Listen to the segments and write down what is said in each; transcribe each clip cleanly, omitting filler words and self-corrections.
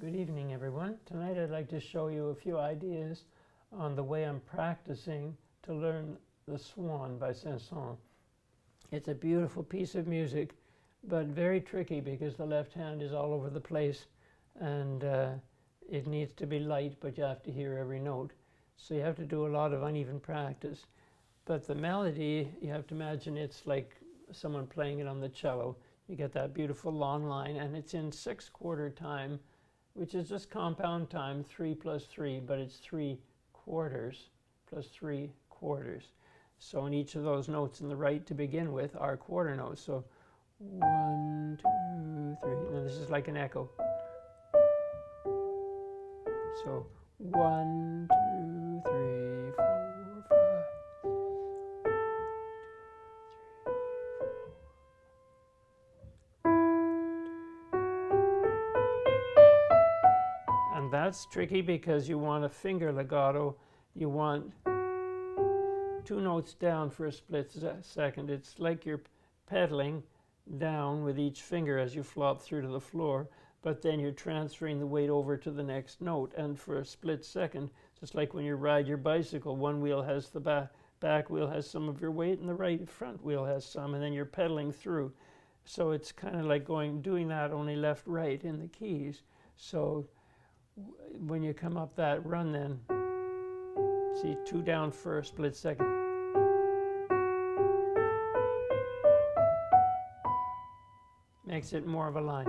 Good evening, everyone. Tonight I'd like to show you a few ideas on the way I'm practicing to learn the Swan by Swan. It's a beautiful piece of music, but very tricky because the left hand is all over the place and it needs to be light, but you have to hear every note. So you have to do a lot of uneven practice. But the melody, you have to imagine it's like someone playing it on the cello. You get that beautiful long line, and it's in 6/4 time, which is just compound time, 3 plus 3, but it's 3/4 plus 3/4. So in each of those notes in the right to begin with are quarter notes. So 1, 2, 3, and this is like an echo. So 1, 2, 3, 4, 5. And that's tricky because you want a finger legato. You want 2 notes down for a split second. It's like you're pedaling down with each finger as you flop through to the floor, but then you're transferring the weight over to the next note. And for a split second, just like when you ride your bicycle, one wheel has the back wheel has some of your weight and the right front wheel has some, and then you're pedaling through. So it's kind of like doing that only left, right in the keys. So when you come up that run, then see 2 down for a split second. Makes it more of a line.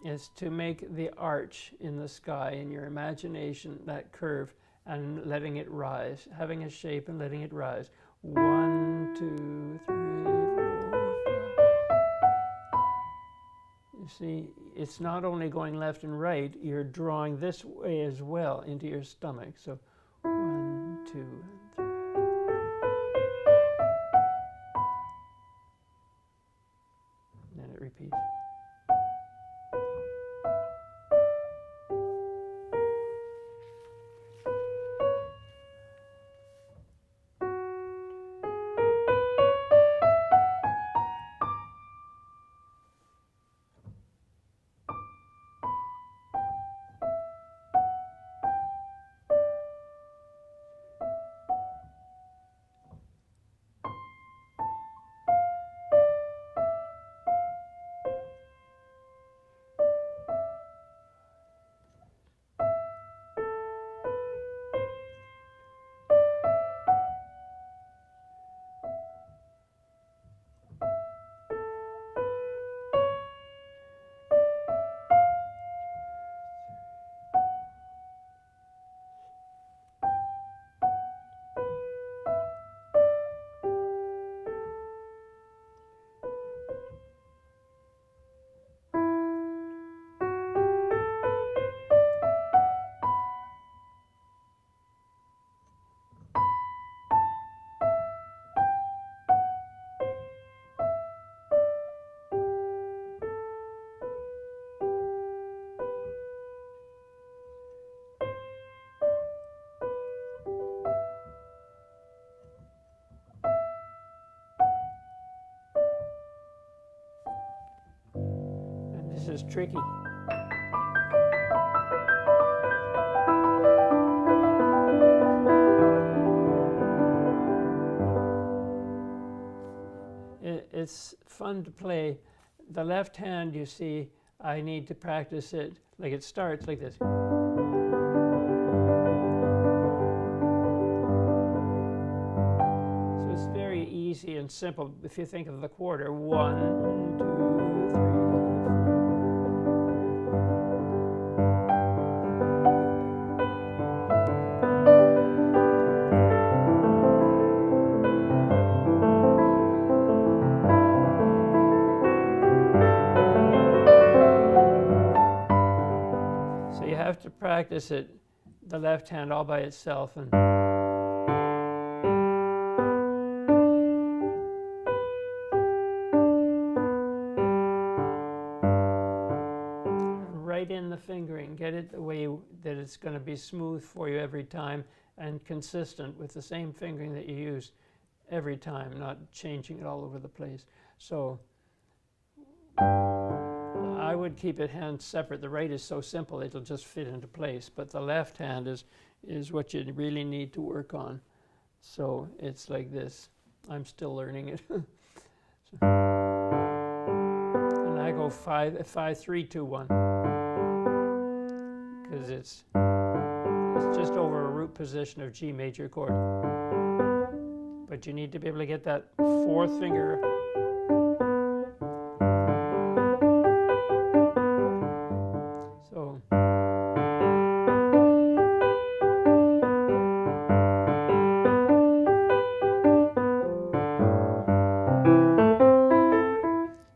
Is to make the arch in the sky in your imagination, that curve, and letting it rise, having a shape and letting it rise. 1, 2, 3, 4, 5. You see, it's not only going left and right, you're drawing this way as well into your stomach. So 1, 2, and 3. And then it repeats. This is tricky. It's fun to play. The left hand, you see, I need to practice it. Like it starts like this. So it's very easy and simple if you think of the quarter. 1, 2, 3. You have to practice it, the left hand all by itself, and right in the fingering, get it the way that it's going to be smooth for you every time and consistent with the same fingering that you use every time, not changing it all over the place. So would keep it hands separate. The right is so simple it'll just fit into place, but the left hand is what you really need to work on. So it's like this. I'm still learning it. And I go 5, 5, 3, 2, 1, because it's just over a root position of G major chord. But you need to be able to get that fourth finger.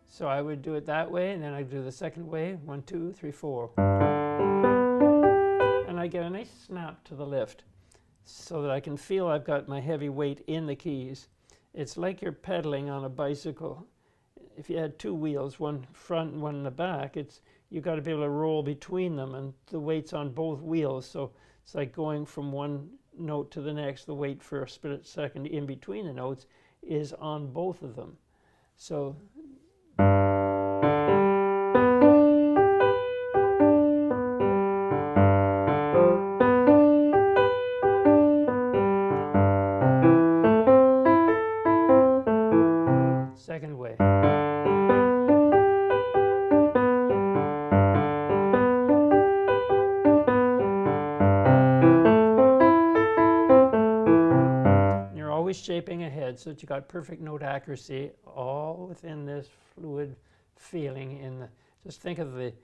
So I would do it that way, and then I'd do the second way, 1, 2, 3, 4. And I get a nice snap to the lift so that I can feel I've got my heavy weight in the keys. It's like you're pedaling on a bicycle. If you had two wheels, one front and one in the back, you've got to be able to roll between them, and the weight's on both wheels. So it's like going from one note to the next. The weight for a split second in between the notes is on both of them. So second way. You're always shaping ahead so that you got perfect note accuracy, all within this fluid feeling. Just think of the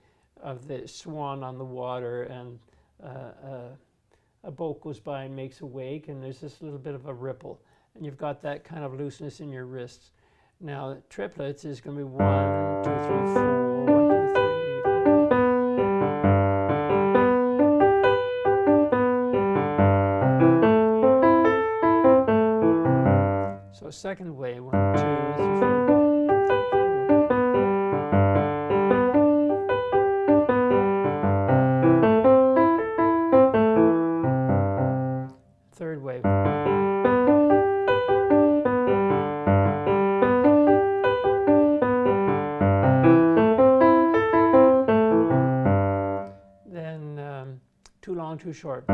swan on the water, and a boat goes by and makes a wake, and there's this little bit of a ripple, and you've got that kind of looseness in your wrists. Now, triplets is going to be 1, 2, 3, 4, 1, 2, 3. So second way, 1, 2, 3, 4. Third way. Too long, too short.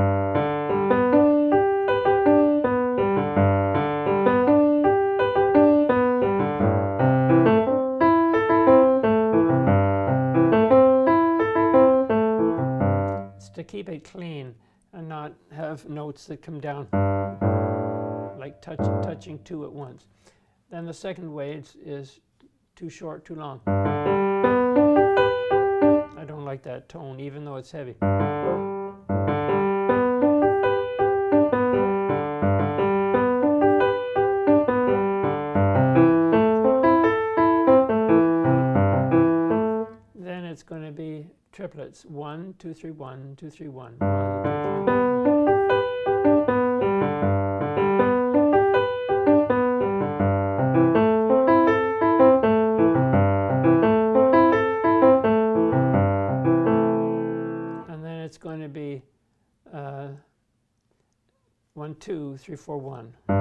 It's to keep it clean and not have notes that come down like touching two at once. Then the second way is too short, too long. I don't like that tone, even though it's heavy. Then it's going to be triplets. 1, 2, 3, 1, 2, 3, 1. 1, 2, 3, 1. It's going to be 1, 2, 3, 4, 1. 2,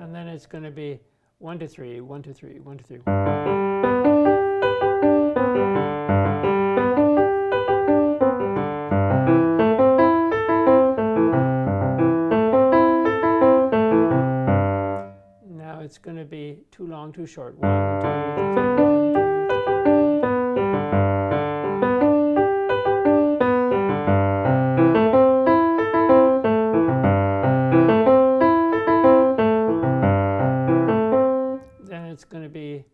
and then it's going to be 1, 2, 3, 1, 2, 3, 1, 2, 3. It's going to be too long, too short. 1, 2, 3, 1. Then it's going to be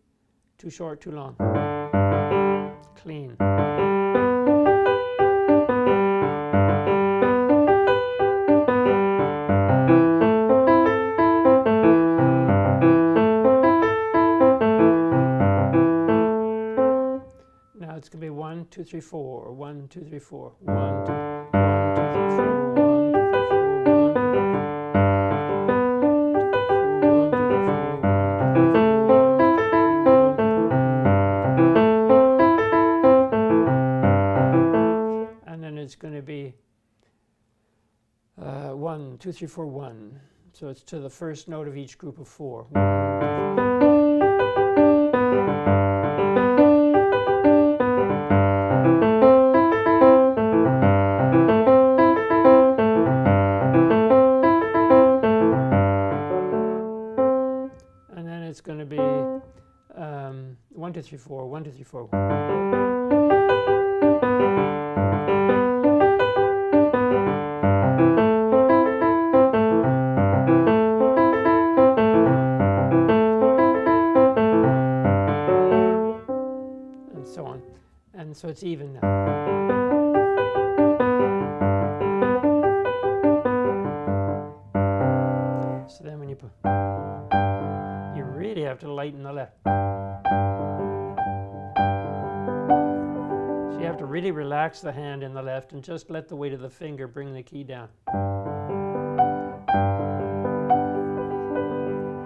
too short, too long. Clean. It's going to be 1, 2, 3, 4. 1, 2, 3, 4. 1, 2, 1, 2, 3, 4. And then it's going to be 1, 2, 3, 4, 1. So it's to the first note of each group of 4. And then it's going to be 1, 2, 3, 4, 1, 2, 3, 4. And so it's even now. So then when you put, you really have to lighten the left. So you have to really relax the hand in the left and just let the weight of the finger bring the key down.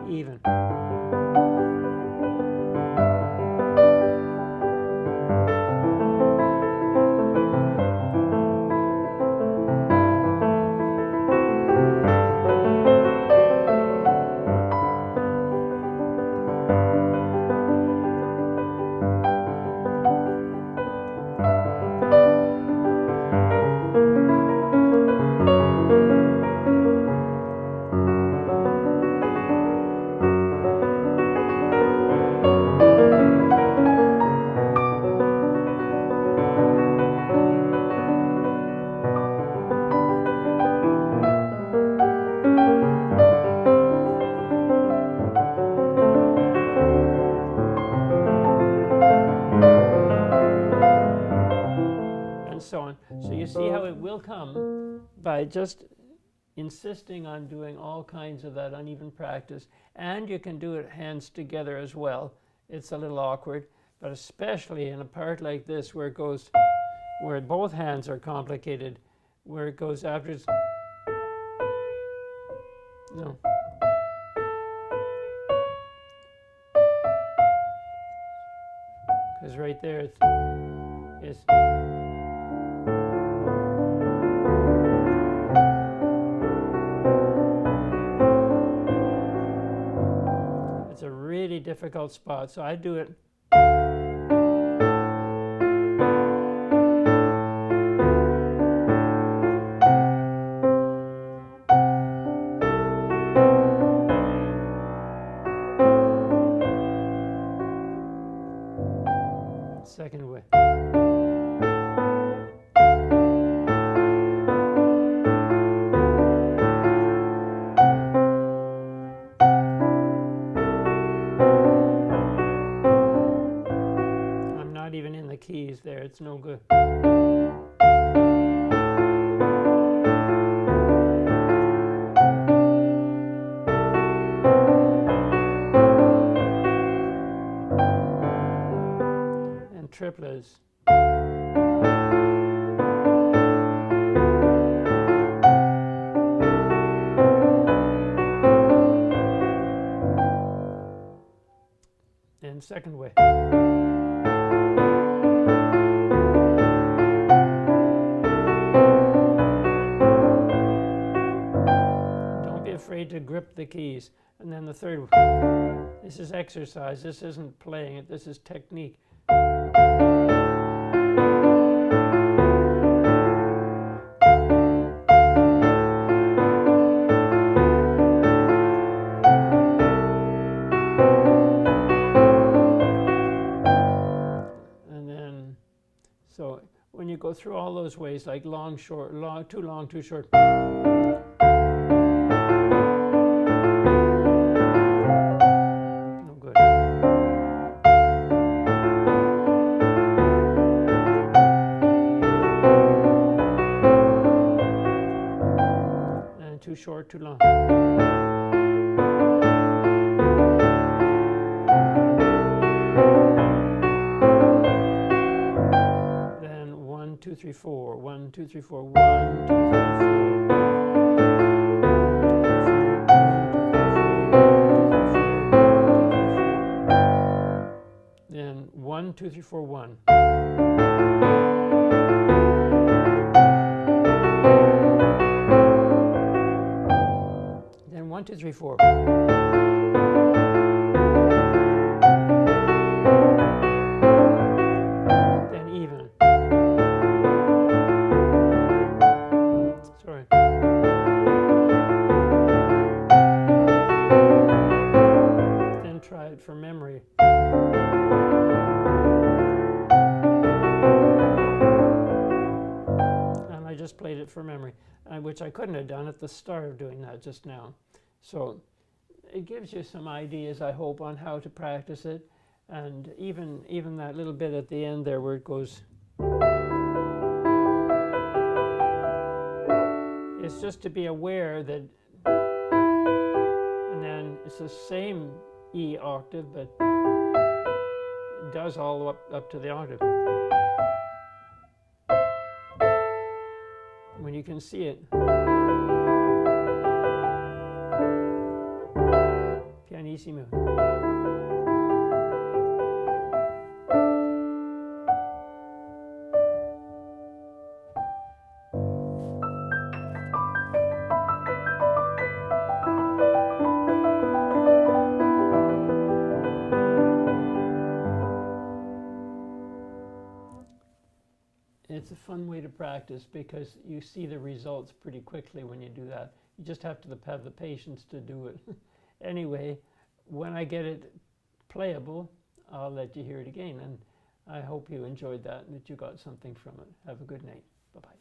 Even. So on. So you see how it will come by just insisting on doing all kinds of that uneven practice. And you can do it hands together as well. It's a little awkward, but especially in a part like this where it goes, where both hands are complicated, where it goes after it's, no. Because right there it's a really difficult spot, so I do it. Second way. Even in the keys there, it's no good. And triplets. And second way. Afraid to grip the keys. And then the third one. This is exercise. This isn't playing it. This is technique. And then, so when you go through all those ways, like long, short, long, too short. Too short, too long. Then 1, 2, 3, 4. 1, 2, 3, 4. 1, 2, 3, 4. Then 1, 2, 3, 4, 1. 3, 4. Then even. Sorry. Then try it from memory. And I just played it from memory, which I couldn't have done at the start of doing that just now. So it gives you some ideas, I hope, on how to practice it. And even that little bit at the end there where it goes, it's just to be aware that, and then it's the same E octave, but it does all up to the octave. When you can see it. Pianissimo. It's a fun way to practice because you see the results pretty quickly when you do that. You just have to have the patience to do it. Anyway, when I get it playable, I'll let you hear it again. And I hope you enjoyed that and that you got something from it. Have a good night. Bye-bye.